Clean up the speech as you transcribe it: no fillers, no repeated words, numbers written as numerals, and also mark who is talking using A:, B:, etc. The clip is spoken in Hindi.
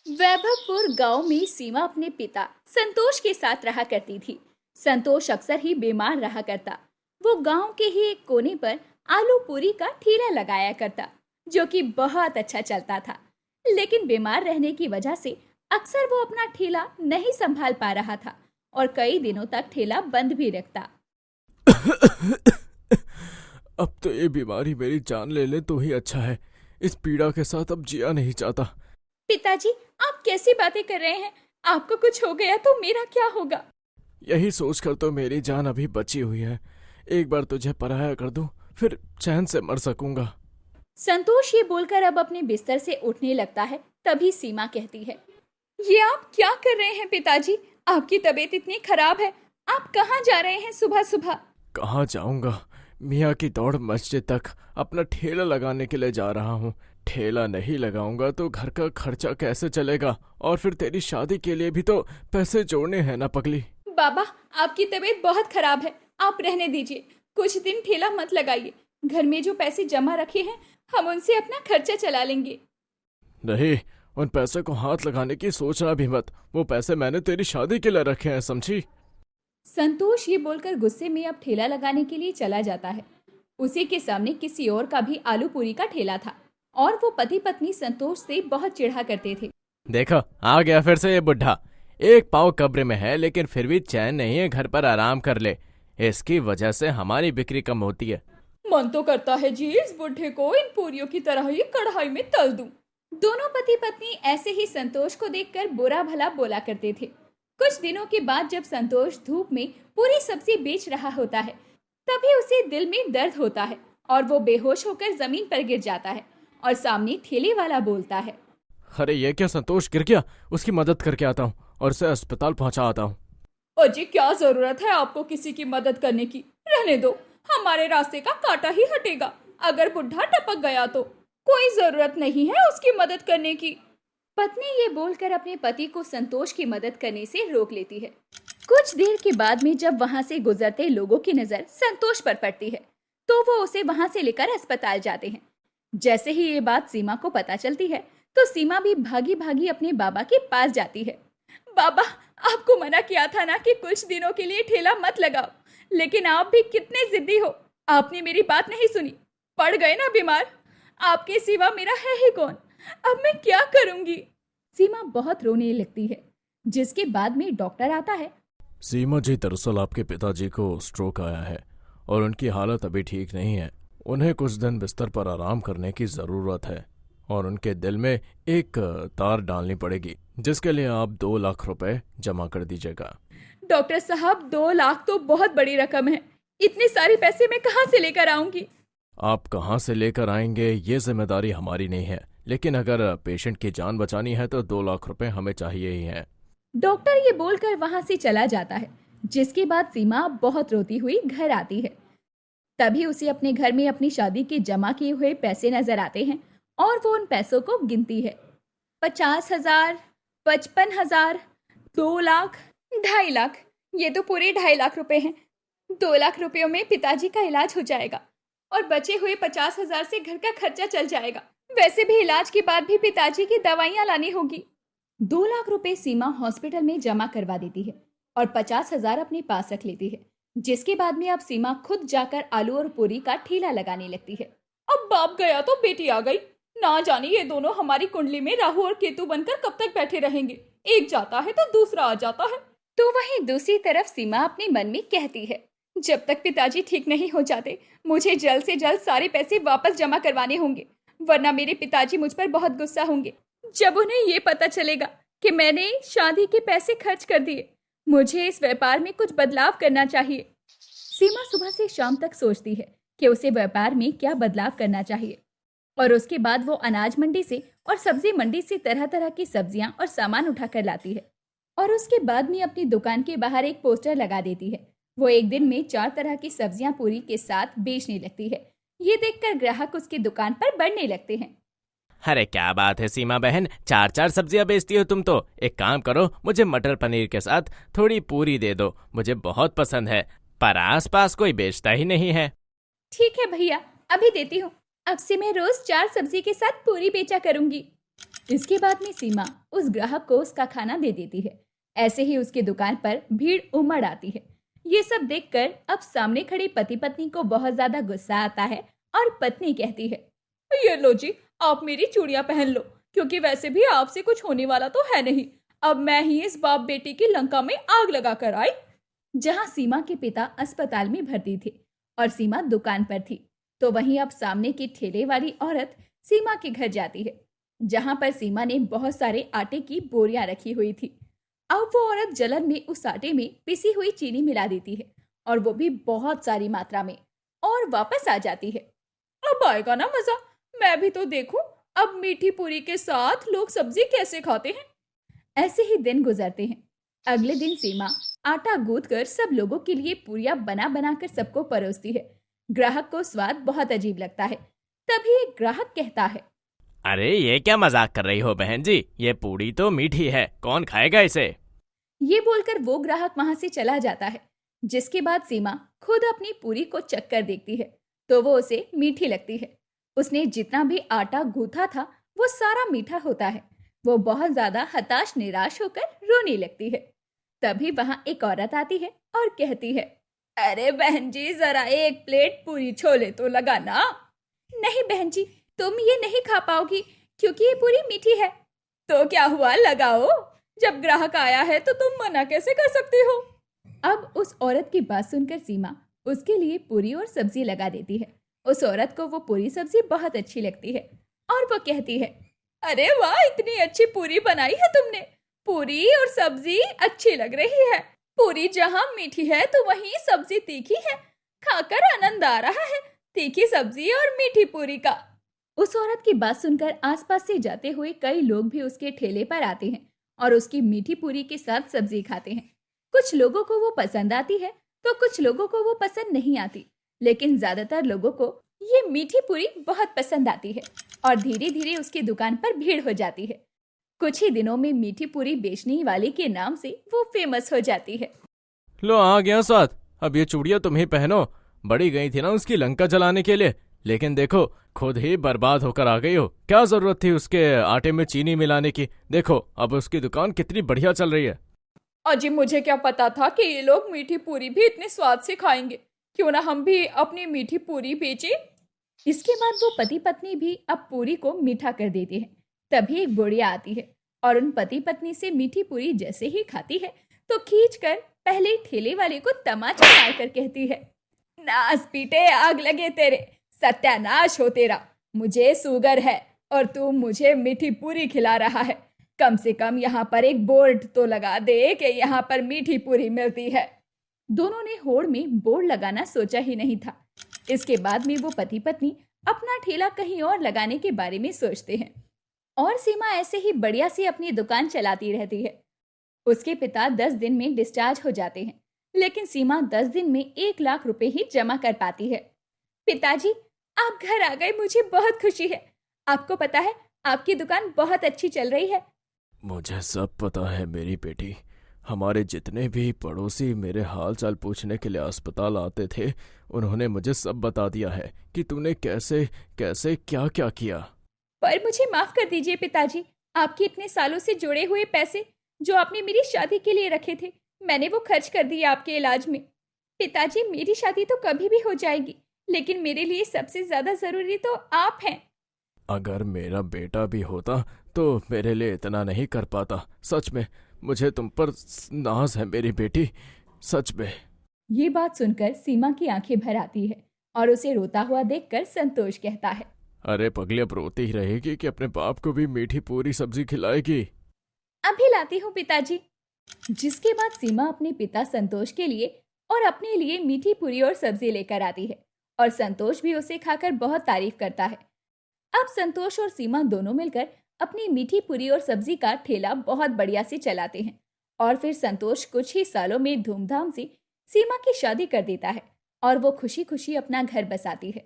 A: वैभवपुर गांव में सीमा अपने पिता संतोष के साथ रहा करती थी। संतोष अक्सर ही बीमार रहा करता। वो गांव के ही एक कोने पर आलू पूरी का ठेला लगाया करता, जो कि बहुत अच्छा चलता था। लेकिन बीमार रहने की वजह से अक्सर वो अपना ठेला नहीं संभाल पा रहा था और कई दिनों तक ठेला बंद भी रखता।
B: अब तो ये बीमारी मेरी जान ले ले तो ही अच्छा है। इस पीड़ा के साथ अब जिया नहीं चाहता।
A: पिताजी, आप कैसी बातें कर रहे हैं? आपको कुछ हो गया तो मेरा क्या होगा?
B: यही सोचकर तो मेरी जान अभी बची हुई है। एक बार तुझे पराया कर दूं, फिर चैन से मर सकूंगा।
A: संतोष ये बोलकर अब अपने बिस्तर से उठने लगता है। तभी सीमा कहती है, ये आप क्या कर रहे हैं पिताजी? आपकी तबीयत इतनी खराब है, आप कहाँ जा रहे हैं सुबह सुबह?
B: कहाँ जाऊंगा, मियाँ की दौड़ मस्जिद तक अपना ठेला लगाने के लिए जा रहा हूँ। ठेला नहीं लगाऊंगा तो घर का खर्चा कैसे चलेगा, और फिर तेरी शादी के लिए भी तो पैसे जोड़ने हैं ना पगली।
A: बाबा, आपकी तबीयत बहुत खराब है, आप रहने दीजिए। कुछ दिन ठेला मत लगाइए। घर में जो पैसे जमा रखे हैं, हम उनसे अपना खर्चा चला लेंगे।
B: नहीं, उन पैसे को हाथ लगाने की सोचना भी मत। वो पैसे मैंने तेरी शादी के लिए रखे हैं, समझी?
A: संतोष ये बोलकर गुस्से में अब ठेला लगाने के लिए चला जाता है। उसी के सामने किसी और का भी आलू पूरी का ठेला था और वो पति पत्नी संतोष से बहुत चिढ़ा करते थे।
B: देखो, आ गया फिर से ये बुढ़ा। एक पाँव कब्र में है लेकिन फिर भी चैन नहीं है घर पर आराम कर ले। इसकी वजह से हमारी बिक्री कम होती है।
A: मन तो करता है जी इस बुढ़े को इन पूरियों की तरह ही कढ़ाई में तल दूं। दोनों पति पत्नी ऐसे ही संतोष को देखकर बुरा भला बोला करते थे। कुछ दिनों के बाद जब संतोष धूप में पूरी सब्जी बेच रहा होता है, तभी उसे दिल में दर्द होता है और वो बेहोश होकर जमीन पर गिर जाता है और सामने ठेले वाला बोलता है,
B: अरे ये क्या, संतोष गिर गया? उसकी मदद करके आता हूँ और उसे अस्पताल पहुंचा आता हूँ।
A: अजी, क्या जरूरत है आपको किसी की मदद करने की? रहने दो, हमारे रास्ते का कांटा ही हटेगा। अगर बुढ़ा टपक गया तो कोई जरूरत नहीं है उसकी मदद करने की। पत्नी ये बोलकर अपने पति को संतोष की मदद करने से रोक लेती है। कुछ देर के बाद में जब वहां से गुजरते लोगों की नजर संतोष पर पड़ती है, तो वो उसे वहां से लेकर अस्पताल जाते हैं। जैसे ही ये बात सीमा को पता चलती है, तो सीमा भी भागी भागी अपने बाबा के पास जाती है। बाबा, आपको मना किया था ना कि कुछ दिनों के लिए ठेला मत लगाओ, लेकिन आप भी कितने जिद्दी हो। आपने मेरी बात नहीं सुनी, पड़ गए ना बीमार। आपके सिवा मेरा है ही कौन? अब मैं क्या करूंगी? सीमा बहुत रोने लगती है, जिसके बाद में डॉक्टर आता है।
B: सीमा जी, दरअसल आपके पिताजी को स्ट्रोक आया है और उनकी हालत अभी ठीक नहीं है। उन्हें कुछ दिन बिस्तर पर आराम करने की जरूरत है और उनके दिल में एक तार डालनी पड़ेगी, जिसके लिए आप 2 लाख रुपए जमा कर दीजिएगा।
A: डॉक्टर साहब, 2 लाख तो बहुत बड़ी रकम है। इतने सारे पैसे मैं कहाँ से लेकर आऊंगी?
B: आप कहाँ से लेकर आएंगे ये जिम्मेदारी हमारी नहीं है, लेकिन अगर पेशेंट की जान बचानी है तो 2 लाख रुपए हमें चाहिए ही हैं।
A: डॉक्टर ये बोलकर वहां से चला जाता है, जिसके बाद सीमा बहुत रोती हुई घर आती है। तभी उसे अपने घर में अपनी शादी के जमा किए हुए पैसे नजर आते हैं और वो उन पैसों को गिनती है। 50,000, 55,000, 2 लाख, 2.5 लाख। ये तो पूरे 2.5 लाख रुपए हैं। 2 लाख रुपयों में पिताजी का इलाज हो जाएगा और बचे हुए 50,000 से घर का खर्चा चल जाएगा। वैसे भी इलाज के बाद भी पिताजी की दवाइयां लानी होगी। 2 लाख रुपए सीमा हॉस्पिटल में जमा करवा देती है और 50,000 अपने पास रख लेती है, जिसके बाद में अब सीमा खुद जाकर आलू और पूरी का ठेला लगाने लगती है। अब बाप गया तो बेटी आ गई। ना जाने ये दोनों हमारी कुंडली में राहु और केतु बनकर कब तक बैठे रहेंगे। एक जाता है तो दूसरा आ जाता है। तो वहीं दूसरी तरफ सीमा अपने मन में कहती है, जब तक पिताजी ठीक नहीं हो जाते, मुझे जल्द से जल्द सारे पैसे वापस जमा करवाने होंगे, वरना मेरे पिताजी मुझ पर बहुत गुस्सा होंगे। जब उन्हें ये पता चलेगा कि मैंने शादी के पैसे खर्च कर दिए, मुझे इस व्यापार में कुछ बदलाव करना चाहिए। सीमा सुबह से शाम तक सोचती है कि उसे व्यापार में क्या बदलाव करना चाहिए, और उसके बाद वो अनाज मंडी से और सब्जी मंडी से तरह तरह की सब्जियां और सामान उठाकर लाती है और उसके बाद में अपनी दुकान के बाहर एक पोस्टर लगा देती है। वो एक दिन में 4 तरह की सब्जियां पूरी के साथ बेचने लगती है। ये देखकर ग्राहक उसकी दुकान पर बढ़ने लगते हैं।
B: अरे क्या बात है सीमा बहन, 4 सब्जियां बेचती हो तुम तो। एक काम करो, मुझे मटर पनीर के साथ थोड़ी पूरी दे दो, मुझे बहुत पसंद है, पर आसपास कोई बेचता ही नहीं है।
A: ठीक है भैया, अभी देती हूँ। अब से मैं रोज 4 सब्जी के साथ पूरी बेचा करूंगी। इसके बाद में सीमा उस ग्राहक को उसका खाना दे देती है। ऐसे ही उसकी दुकान पर भीड़ उमड़ आती है। ये सब देखकर अब सामने खड़े पति पत्नी को बहुत ज्यादा गुस्सा आता है और पत्नी कहती है, ये लो जी, आप मेरी चूड़ियां पहन लो, क्योंकि वैसे भी आपसे कुछ होने वाला तो है नहीं। अब मैं ही इस बाप बेटी की लंका में आग लगा कर आई। जहां सीमा के पिता अस्पताल में भर्ती थे और सीमा दुकान पर थी, तो वहीं अब सामने की ठेले वाली औरत सीमा के घर जाती है, जहां पर सीमा ने बहुत सारे आटे की बोरियां रखी हुई थी। अब वो औरत जलन में उस आटे में पिसी हुई चीनी मिला देती है, और वो भी बहुत सारी मात्रा में, और वापस आ जाती है। अब आएगा ना मजा, मैं भी तो देखूं अब मीठी पूरी के साथ लोग सब्जी कैसे खाते हैं। ऐसे ही दिन गुजरते हैं। अगले दिन सीमा आटा गूंथ कर सब लोगों के लिए पूरियां बना बना कर सबको परोसती है। ग्राहक को स्वाद बहुत अजीब लगता है। तभी एक ग्राहक कहता है,
C: अरे ये क्या मजाक कर रही हो बहन जी, ये पूड़ी तो मीठी है, कौन खाएगा इसे।
A: ये बोलकर वो ग्राहक वहां से चला जाता है। जिसके बाद सीमा खुद अपनी पूरी को चख कर देखती है, तो वो उसे मीठी लगती है। उसने जितना भी आटा गूंथा था वो सारा मीठा होता है। वो बहुत ज्यादा हताश निराश होकर रोने लगती है। तभी वहां एक औरत आती है और कहती है, अरे बहन जी, जरा एक प्लेट पूरी छोले तो लगाना। नहीं बहन जी, तुम ये नहीं खा पाओगी, क्योंकि ये पूरी मीठी है। तो क्या हुआ, लगाओ, जब ग्राहक आया है तो तुम मना कैसे कर सकती हो। अब उस औरत की बात सुनकर सीमा उसके लिए पूरी और सब्जी लगा देती है। उस औरत को वो पूरी सब्जी बहुत अच्छी लगती है और वो कहती है, अरे वाह, इतनी अच्छी पूरी बनाई है तुमने। पूरी और सब्जी अच्छी लग रही है। पूरी जहाँ मीठी है तो वहीं सब्जी तीखी है। खाकर आनंद आ रहा है, तीखी सब्जी और मीठी पूरी का। उस औरत की बात सुनकर आसपास से जाते हुए कई लोग भी उसके ठेले पर आते हैं और उसकी मीठी पूरी के साथ सब्जी खाते हैं। कुछ लोगों को वो पसंद आती है तो कुछ लोगों को वो पसंद नहीं आती, लेकिन ज्यादातर लोगों को ये मीठी पूरी बहुत पसंद आती है और धीरे धीरे उसकी दुकान पर भीड़ हो जाती है। कुछ ही दिनों में मीठी पूरी बेचने वाले के नाम से वो फेमस हो जाती है।
B: लो आ गया साथ, अब ये चूड़ियां तुम ही पहनो। बड़ी गई थी ना उसकी लंका जलाने के लिए, लेकिन देखो खुद ही बर्बाद होकर आ गई हो। क्या जरूरत थी उसके आटे में चीनी मिलाने की। देखो अब उसकी दुकान कितनी बढ़िया चल रही है।
A: अजी, मुझे क्या पता था कि ये लोग मीठी पूरी भी इतने स्वाद से खाएंगे। क्यों ना हम भी अपनी मीठी पूरी बेचें। इसके बाद वो पति पत्नी भी अब पूरी को मीठा कर देते हैं। तभी एक बुढ़िया आती है और उन पति पत्नी से मीठी पूरी जैसे ही खाती है तो खींच कर पहले ठेले वाले को तमाचा मारकर कहती है, नास पीटे, आग लगे तेरे, सत्यानाश हो तेरा। मुझे शुगर है और तू मुझे मीठी पूरी खिला रहा है। कम से कम यहाँ पर एक बोर्ड तो लगा दे कि यहाँ पर मीठी पूरी मिलती है। दोनों ने होड़ में बोर्ड लगाना सोचा ही नहीं था। इसके बाद में वो पति पत्नी अपना ठेला कहीं और लगाने के बारे में सोचते हैं और सीमा ऐसे ही बढ़िया सी अपनी दुकान चलाती रहती है। उसके पिता 10 दिन में डिस्चार्ज हो जाते हैं, लेकिन सीमा 10 दिन में 1 लाख रुपए ही जमा कर पाती है। पिताजी, आप घर आ गए, मुझे बहुत खुशी है। आपको पता है आपकी दुकान बहुत अच्छी चल रही है।
B: मुझे सब पता है मेरी बेटी। हमारे जितने भी पड़ोसी मेरे हाल चाल पूछने के लिए अस्पताल आते थे, उन्होंने मुझे सब बता दिया है कि तूने कैसे कैसे क्या क्या किया।
A: पर मुझे माफ कर दीजिए पिताजी, आपके इतने सालों से जुड़े हुए पैसे जो आपने मेरी शादी के लिए रखे थे, मैंने वो खर्च कर दिए आपके इलाज में। पिताजी, मेरी शादी तो कभी भी हो जाएगी, लेकिन मेरे लिए सबसे ज्यादा जरूरी तो आप हैं।
B: अगर मेरा बेटा भी होता तो मेरे लिए इतना नहीं कर पाता। सच में मुझे तुम पर नाज है मेरी बेटी, सच में।
A: ये बात सुनकर सीमा की आंखें भर आती है और उसे रोता हुआ देखकर संतोष कहता है,
B: अरे पगली, अब रोती ही रहेगी कि अपने बाप को भी मीठी पूरी सब्जी खिलाएगी।
A: अभी लाती हूँ पिताजी। जिसके बाद सीमा अपने पिता संतोष के लिए और अपने लिए मीठी पूरी और सब्जी लेकर आती है और संतोष भी उसे खाकर बहुत तारीफ करता है। अब संतोष और सीमा दोनों मिलकर अपनी मीठी पूरी और सब्जी का ठेला बहुत बढ़िया से चलाते हैं और फिर संतोष कुछ ही सालों में धूमधाम से सीमा की शादी कर देता है और वो खुशी खुशी अपना घर बसाती है।